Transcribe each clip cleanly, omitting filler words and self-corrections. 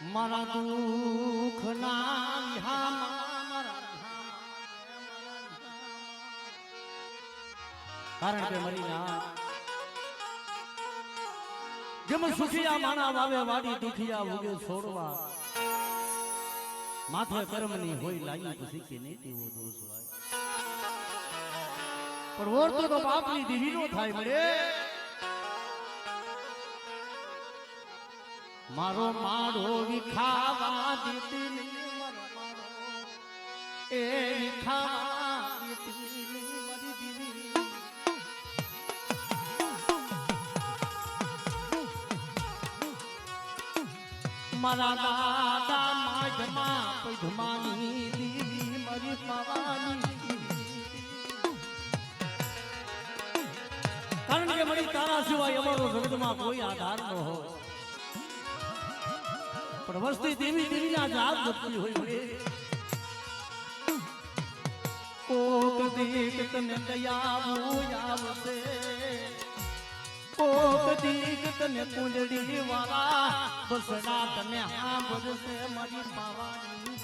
મારા દુઃખ ના કારણ કે મરી ના જેમ સુખિયા માણા વાવે વાડી દુખિયા ઉગે છોડવા માથે કર્મની હોય લાગી પછી કે નહીં તેવો દોષ હોય પણ ઓરતો તો બાપની દીવી નો થાય મળે મારો માડો વિખાવા દીધી એ વિખાવા દીધી મારી દીવી મારા દાદા માધમાં પધમાની દીવી મારી પાવાની કારણ કે મારી તારા સિવાય અમારો જગતમાં કોઈ આધાર ન હોય પણ વસ્તી દેવી દેવીના જાત બચતી હોય મળે કોક દીક તને દયાવું આવશે કોક દીક તને કુંડળી વાળા બસડા તને સાંભળશે મારી પાવાની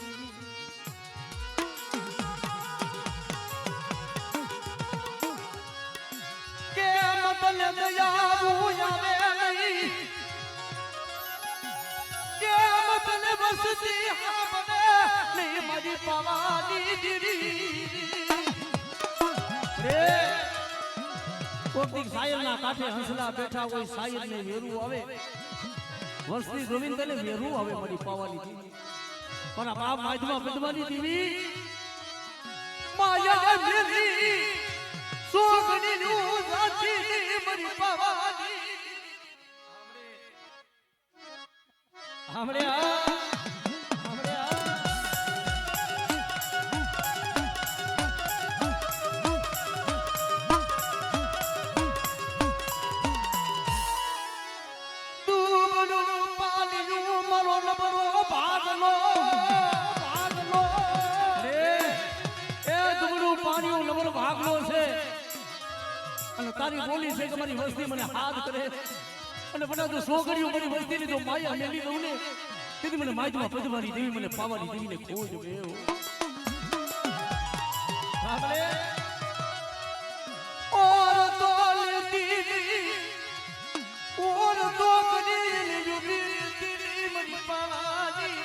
કેમ તને દયાવું આવે નહીં તને બસતી હા બને નહીં મારી પાવાની દીદી રે કોકની સાયલના કાંઠે હંસલા બેઠા હોય સાયલ ને વેરું આવે વસ્તી ગોવિંદ ને વેરું આવે મારી પાવાની દીદી પણ આ બાપ માધમાં પદ્માની દીવી માયા મેરી સોગની નું સાચી મારી પાવાની हमरे તારી બોલી છે કે મારી વસ્તી મને હાથ કરે અને બધા જો સોગડીઓ મારી વસ્તી ની તો માયા મેલી દઉં ને તેથી મને માયમાં પદવાની દેવી મને પાવાની દેવીને ખોજ ગયો સાંભળે ઓર તો લેતી ઓર તો કની યુબી દીદી મારી પાવાની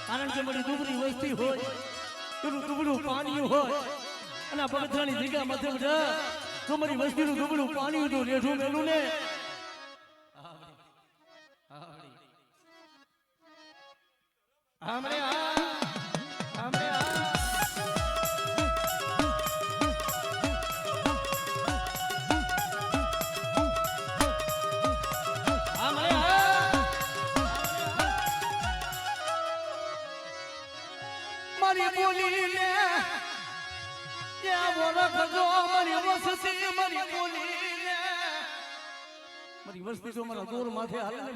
કારણ કે મારી દુબળી વસ્તી હોય એનું દુબળું પાણી હોય અને આ પગથરાની જગ્યા માથે બધા તો મારી વસ્તીનું દુબળું પાણી તો રેઠું મેલું ને हमरे हमरे मारी बोली ने क्या बोलख जो मारी वस्ती मारी बोली ने मारी वस्ती जो मारा दूर माथे हाल ने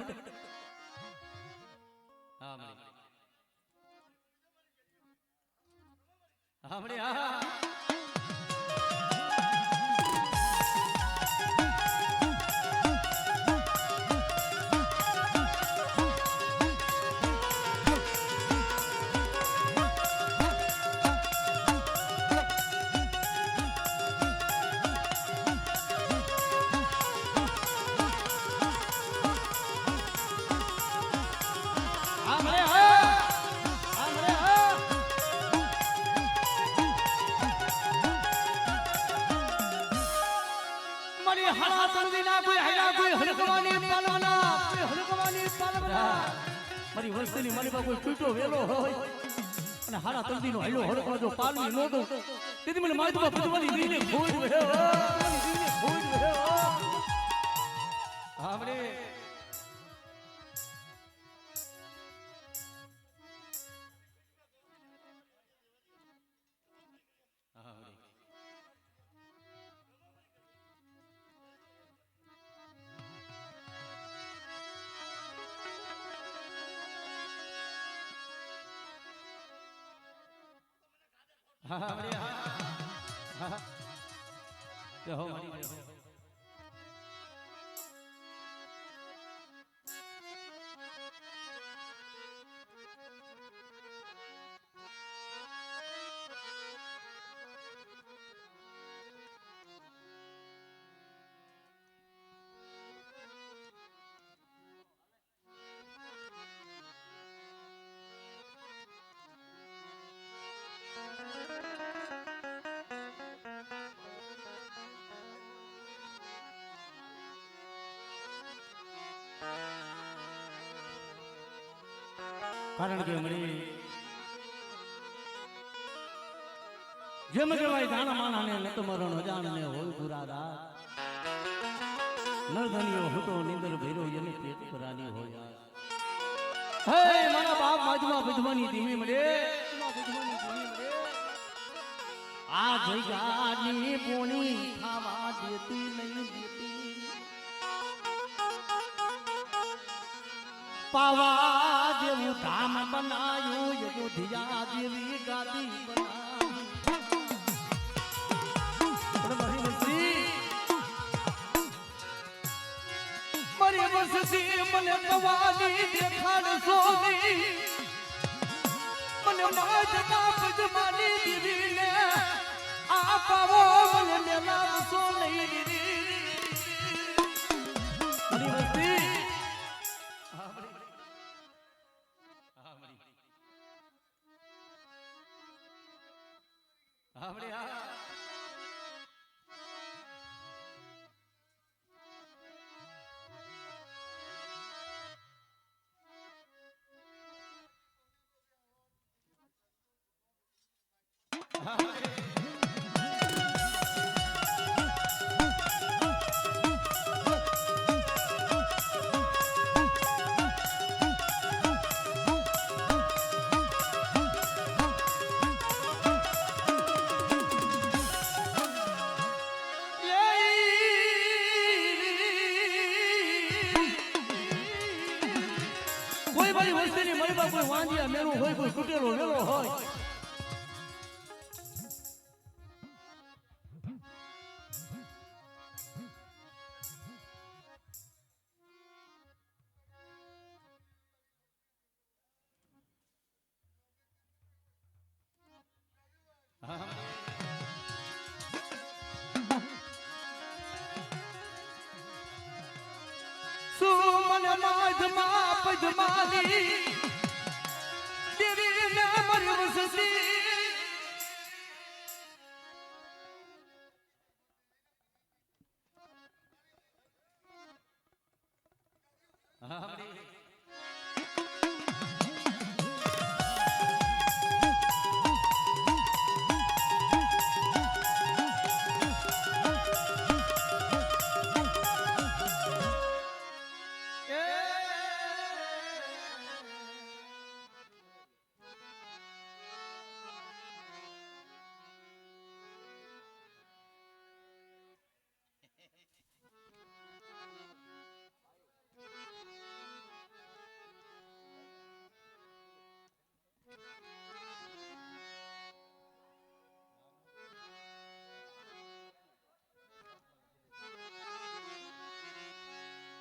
हां मारी हमरे મારી વસ્તીની મારી પાસે કોઈ છૂટો વેલો હોય અને હારા તંદીનો હાલો હડકો જો પાલવી નો દઉં તેથી મને માધમાં પદવાની દીને ખોજ રહ્યો આપણે કારણ કે મળી જેમ કહેવાય જાણ માણાને નત મરણ અજાણને હોય પૂરા રાત નરધનિયો હુતો નિંદર ભેરો એને પેટ કરાની હોય હે મારા બાપ માજમાં વિધવાની ધીમી મળે આ જગાની પોણી ખાવા દેતી નહીં દેતી પાવા જેવું ધામ બનાયું યોગિયા જેવી ગાદી મારી વસતી મને પવાની દેખાડ સોની મને માજના પજમાની દીવીને આ પાવો મને મેલા સોની મારી વસતી કોઈ મારી વસ્તીની મળી બા કોઈ વાંજિયા મેરું હોય કોઈ તૂટેલો વેલો હોય સુમન માધમાં પજમાની દેવીને મારી વસતી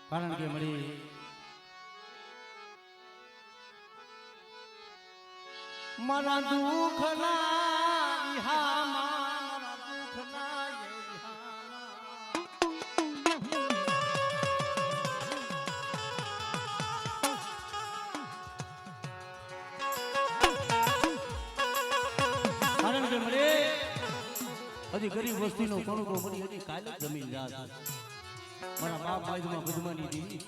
કારણ કે મળી મારા દુઃખના ઈહામાં મારા દુઃખના કારણ કે મળી હજી ગરીબ વસ્તીનો કણુકો મળી હજી કાલે જ જમીન જાત મારા બાપ બાજુમાં બદમાની દી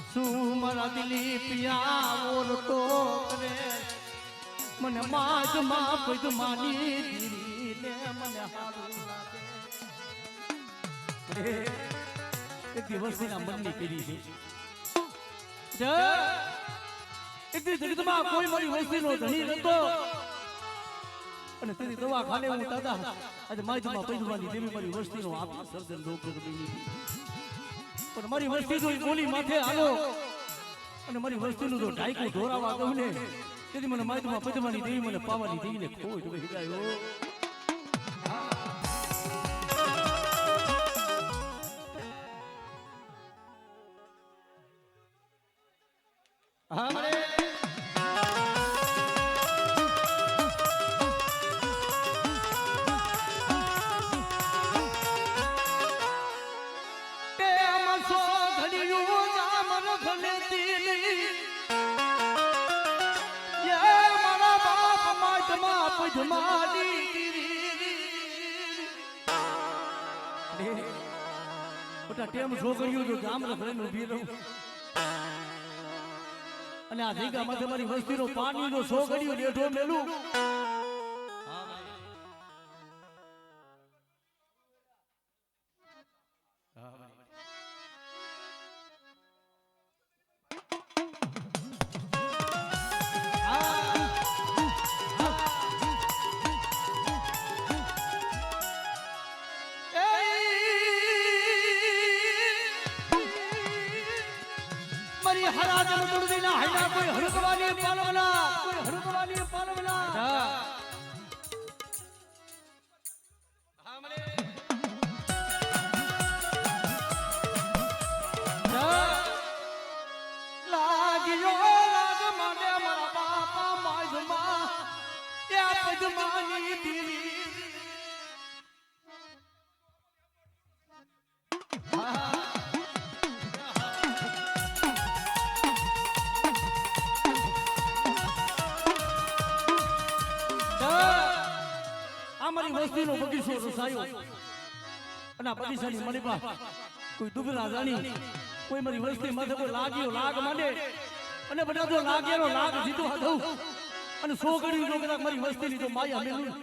શું મારા દિલી પિયા ઓરતો કરે મને માજમાં બદમાની દી ને મને હારું લાગે એક દિવસના મનની કરી છે એક દિવસ જગતમાં કોઈ મારી વસ્તીનો ધણી નતો અને તેની દવા ખાને હું દાદા આજે માજમાં પૈદવાની દેવી મારી વસ્તીનો આપી સર્જન ડોક્ટર બની પણ મારી વસ્તી જો ગોલી માથે આલો અને મારી વસ્તીનું જો ઢાઈકું ઢોરાવા કહું ને તેથી મને માજમાં પૈદવાની દેવી મને પાવાની દેવીને ખોટ વહી ગયો હા મને ટેમ છોકરીઓ જો ગામ રખડીને ઊભી રહું અને આ જગ્યામાં તમારી વસ્તીનો પાણીનો સો ગળ્યો લેઢો મેલું હરાજન દુર્દીના હૈના કોઈ હડકવાની પાલવના કોઈ હડકવાની પાલવના લાગ્યો લાગ મને મારા બાપા માજમાં ત્યાં પદમાની દીરી અમારી વસ્તીનો બગીચો રસાયો અને આ બગીચાની મણીપા કોઈ દુબળા જાણી કોઈ મારી વસ્તી માથે કોઈ લાગ્યો લાગ માંડે અને બધા જો લાગેલો લાગ જીતો દઉં અને સો ગણી જો કદાચ મારી વસ્તીની જો માયા મેલું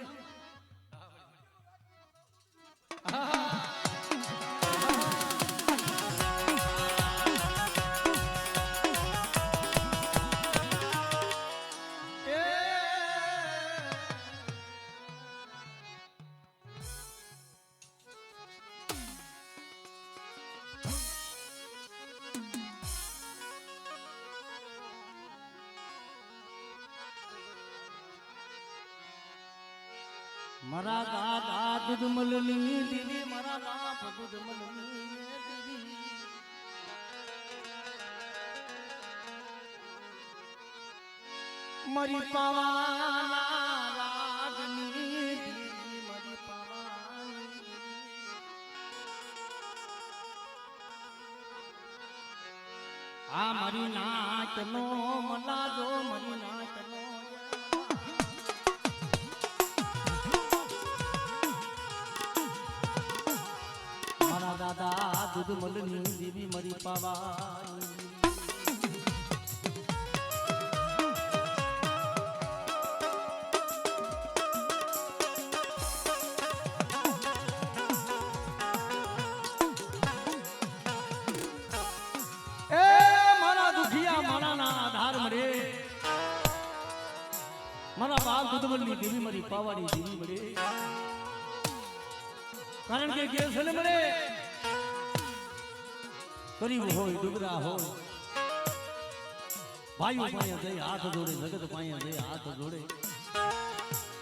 મારા દાદા દુધમલની દીદી મારા બાપ દુધમલની દીદી મારી પાવાના રાગની દીદી મારી પાવાની આ મારી નાચનો મનાજો મારી નાચનો દાદા દુધમલની દેવી મરી પાવાની એ મારા દુખિયા મારાના આધાર મળે મારા બાપ દુધમલની દેવી મરી પાવાની દેવી મળે કારણ કે કેસ ને મળે ગરીબ હોય ડુગરા હોય ભાઈઓ પાસે જઈ હાથ જોડે જગત પાસે જઈ હાથ જોડે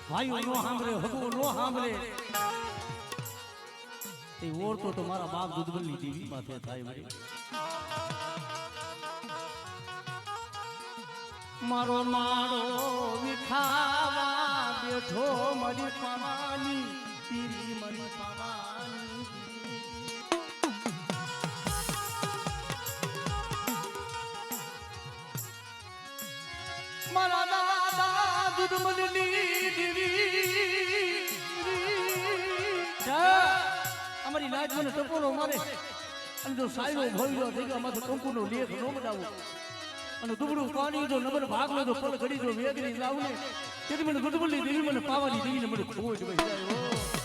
ભાઈઓ નો સાંભળે હગો નો સાંભળે એ ઓળતો તો મારા બાપ દુધમલની દેવી માથે થાય મળે મારો મારો વિખાવા બેઠો મરી પાવાની પીરી મરી પાવાની મારા દાદા દુધમલની દેવી અમારી લાજ મને ટપોરો મારે અને જો સાયરો ભોયલો જગ્યા માથે કંકુનો લેખ નો બનાવો અને દુબળું પાણી જો નબર ભાગલો જો પલ ઘડી જો વેગરી લાવને તેથી મને દુધમલની દેવી મને પાવાની દેવીને મને ખોટ વહી જાય